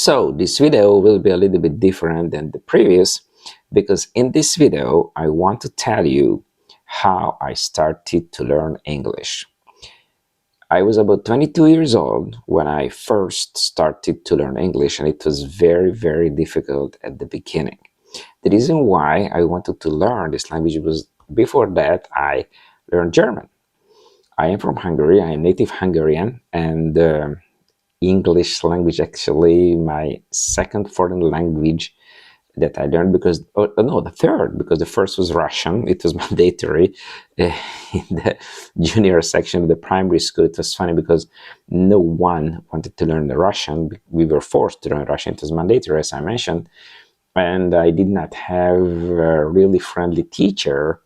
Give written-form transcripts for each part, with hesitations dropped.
So this video will be a little bit different than the previous because in this video I want to tell you how I started to learn English. I was about 22 years old when I first started to learn English, and it was very difficult at the beginning. The reason why I wanted to learn this language was before that I learned German. I am from Hungary, I am native Hungarian, and English language actually my second foreign language that I learned because, no, the third, because the first was Russian. It was mandatory in the junior section of the primary school. It was funny because no one wanted to learn the Russian. We were forced to learn Russian. It was mandatory, as I mentioned. And I did not have a really friendly teacher.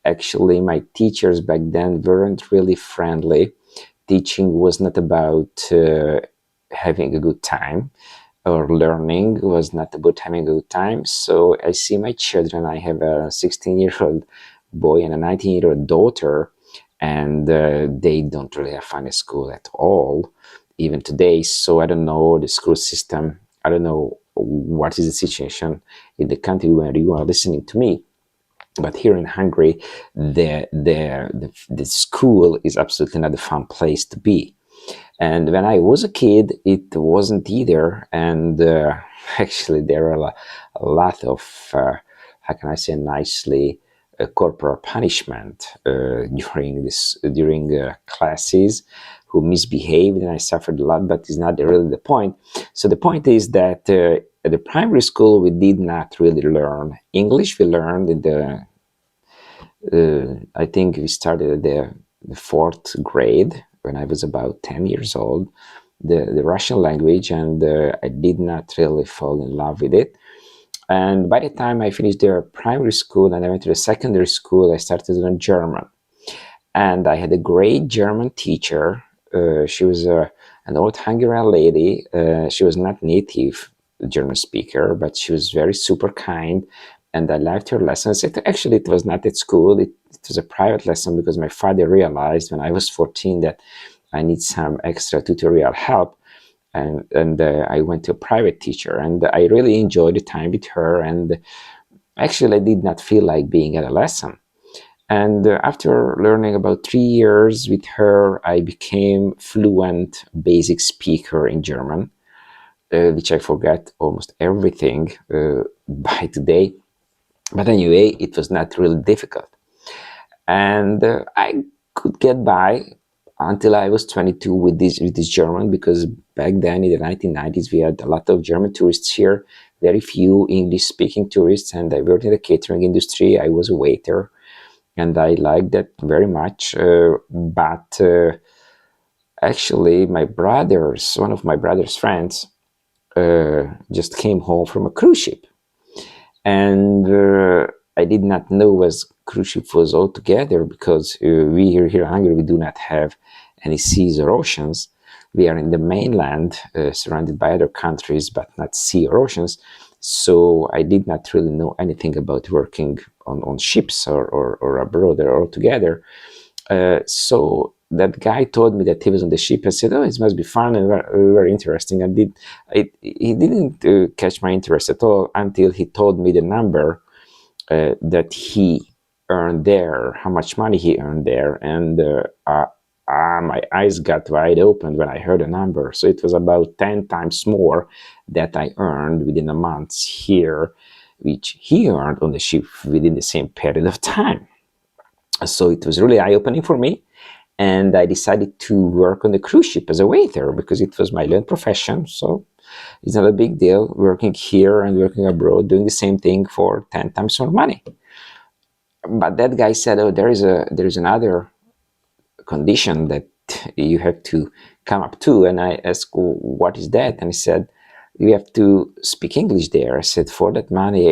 Actually, my teachers back then weren't really friendly. Teaching was not about having a good time, or learning was not about having a good time. So I see my children. I have a 16-year-old boy and a 19-year-old daughter, and they don't really have fun at school at all, even today. So I don't know the school system. I don't know what is the situation in the country where you are listening to me. But here in Hungary, the school is absolutely not a fun place to be. And when I was a kid, it wasn't either. And actually, there are a lot of, how can I say nicely, corporal punishment during classes who misbehaved, and I suffered a lot. But it's not really the point. So the point is that at the primary school, we did not really learn English. We learned in the I think we started at the fourth grade when I was about 10 years old, the Russian language, and I did not really fall in love with it. And by the time I finished the primary school and I went to the secondary school, I started to learn German. And I had a great German teacher. She was an old Hungarian lady. She was not native German speaker, but she was very super kind, and I liked her lessons. Actually, it was not at school. It was a private lesson because my father realized when I was 14 that I need some extra tutorial help, and I went to a private teacher, and I really enjoyed the time with her, and actually I did not feel like being at a lesson. And after learning about 3 years with her, I became fluent basic speaker in German, which I forgot almost everything by today. But anyway, it was not really difficult. And I could get by until I was 22 with this German, because back then in the 1990s, we had a lot of German tourists here, very few English-speaking tourists, and I worked in the catering industry. I was a waiter, and I liked that very much. But actually, one of my brother's friends, just came home from a cruise ship. And I did not know what cruise ship was altogether, because we here in Hungary, we do not have any seas or oceans. We are in the mainland, surrounded by other countries, but not sea or oceans. So I did not really know anything about working on ships or abroad or altogether. So that guy told me that he was on the ship. I said, "Oh, it must be fun and very interesting." And he didn't catch my interest at all until he told me the number that he earned there, how much money he earned there, and my eyes got wide open when I heard the number. So it was about 10 times more that I earned within a month here, which he earned on the ship within the same period of time. So it was really eye-opening for me, and I decided to work on the cruise ship as a waiter because it was my learned profession. So it's not a big deal working here and working abroad, doing the same thing for 10 times more money. But that guy said, "Oh, there is another condition that you have to come up to." And I asked, "What is that?" And he said, "You have to speak English there." I said, "For that money,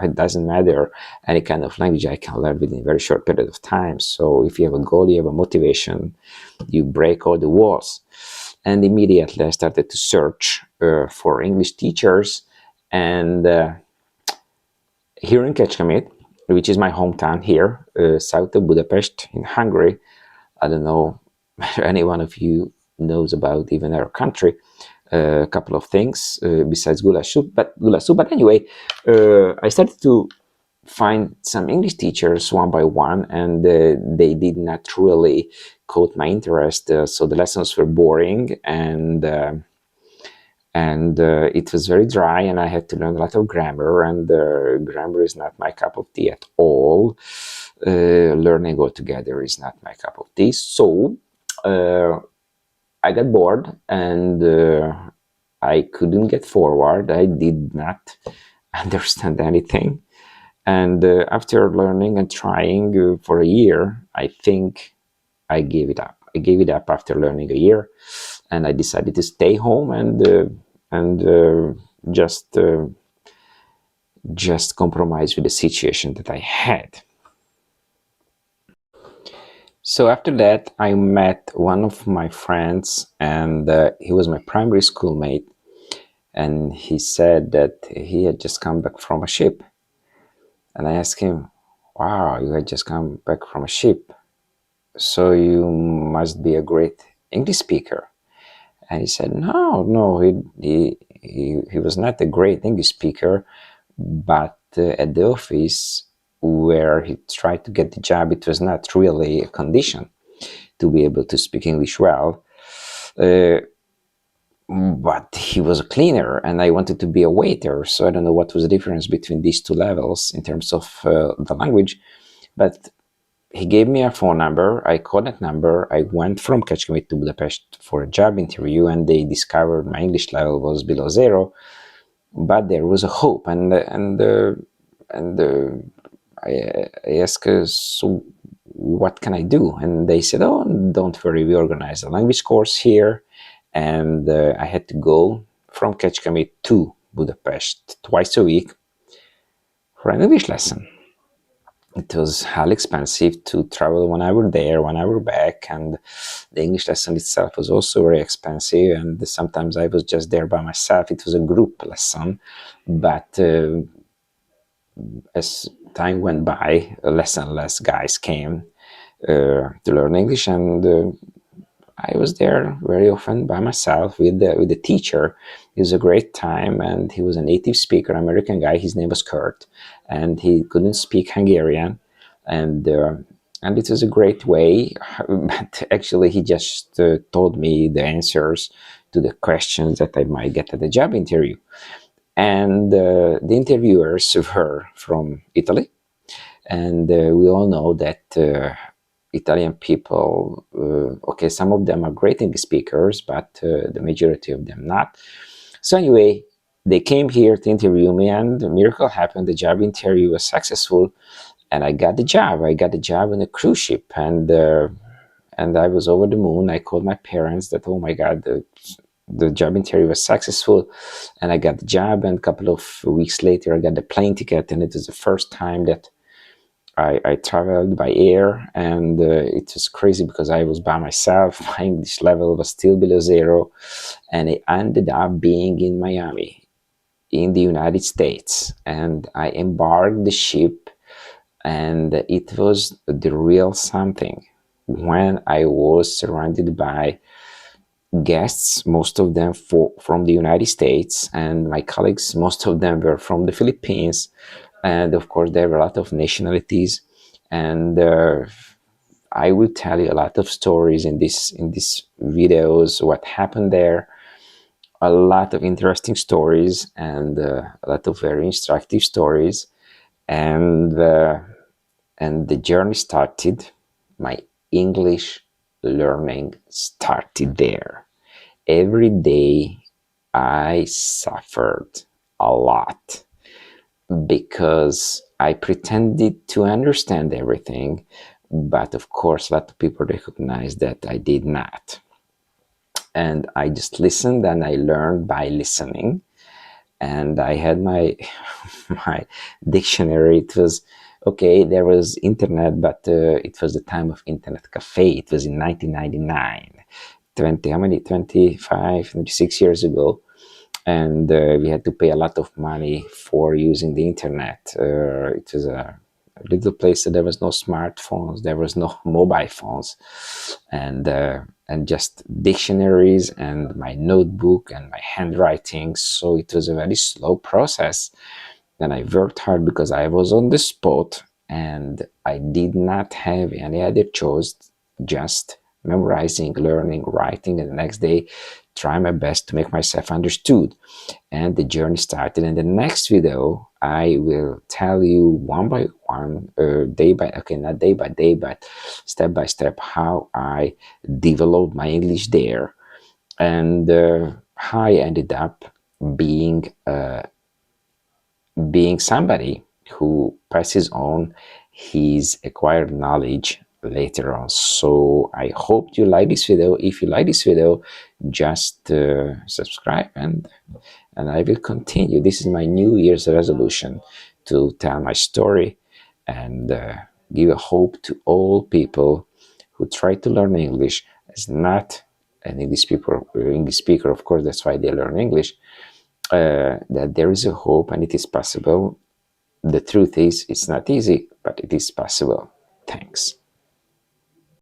it doesn't matter any kind of language I can learn within a very short period of time. So if you have a goal, you have a motivation, you break all the walls." And immediately I started to search for English teachers. And here in Kecskemét, which is my hometown here, south of Budapest in Hungary, I don't know if any one of you knows about even our country, a couple of things besides goulash soup. But anyway, I started to find some English teachers one by one, and they did not really caught my interest. So the lessons were boring, and it was very dry, and I had to learn a lot of grammar, and grammar is not my cup of tea at all. Learning altogether is not my cup of tea. So I got bored, and I couldn't get forward. I did not understand anything. And after learning and trying for a year, I think I gave it up. I gave it up after learning a year, and I decided to stay home and just compromise with the situation that I had. So after that, I met one of my friends, and he was my primary schoolmate, and he said that he had just come back from a ship. And I asked him, "Wow, you had just come back from a ship, so you must be a great English speaker." And he said, no, he was not a great English speaker, but at the office where he tried to get the job, it was not really a condition to be able to speak English well. But he was a cleaner, and I wanted to be a waiter, so I don't know what was the difference between these two levels in terms of the language. But he gave me a phone number. I called that number. I went from Kecskemét to Budapest for a job interview, and they discovered my English level was below zero, but there was a hope. I asked, so what can I do? And they said, oh, don't worry, we organize a language course here. And I had to go from Kecskemét to Budapest twice a week for an English lesson. It was highly expensive to travel 1 hour there, 1 hour back, and the English lesson itself was also very expensive, and sometimes I was just there by myself. It was a group lesson, but as time went by, less and less guys came to learn English, and I was there very often by myself with the teacher. It was a great time, and he was a native speaker, American guy. His name was Kurt, and he couldn't speak Hungarian, and it was a great way. But actually, he just told me the answers to the questions that I might get at the job interview. And the interviewers were from Italy, and we all know that Italian people, okay, some of them are great English speakers, but the majority of them not. So anyway, they came here to interview me, and the miracle happened. The job interview was successful, and I got the job. I got the job on a cruise ship, and I was over the moon. I called my parents that, oh my God, the job interview was successful, and I got the job. And a couple of weeks later, I got the plane ticket, and it was the first time that I traveled by air, and it was crazy because I was by myself. My English level was still below zero, and I ended up being in Miami, in the United States, and I embarked the ship, and it was the real something when I was surrounded by guests, most of them from the United States, and my colleagues, most of them were from the Philippines, and of course there were a lot of nationalities, and I will tell you a lot of stories in these videos, what happened there, a lot of interesting stories, and a lot of very instructive stories, and the journey started. My English learning started there. Every day I suffered a lot because I pretended to understand everything, but of course a lot of people recognized that I did not. And I just listened, and I learned by listening. And I had my my dictionary. It was okay. There was internet, but it was the time of internet cafe. It was in 1999. 25, 26 years ago, and we had to pay a lot of money for using the internet. It was little place that there was no smartphones, there was no mobile phones, and just dictionaries and my notebook and my handwriting. So it was a very slow process. And I worked hard because I was on the spot and I did not have any other choice, just memorizing, learning, writing, and the next day try my best to make myself understood. And the journey started. In the next video, I will tell you one by one, day by, okay, not day by day, but step by step, how I developed my English there, and how I ended up being being somebody who passes on his acquired knowledge later on. So I hope you like this video. If you like this video, just subscribe, and I will continue. This is my New Year's resolution, to tell my story and give a hope to all people who try to learn English. As not an English speaker, of course, that's why they learn English. That there is a hope and it is possible. The truth is, it's not easy, but it is possible. Thanks.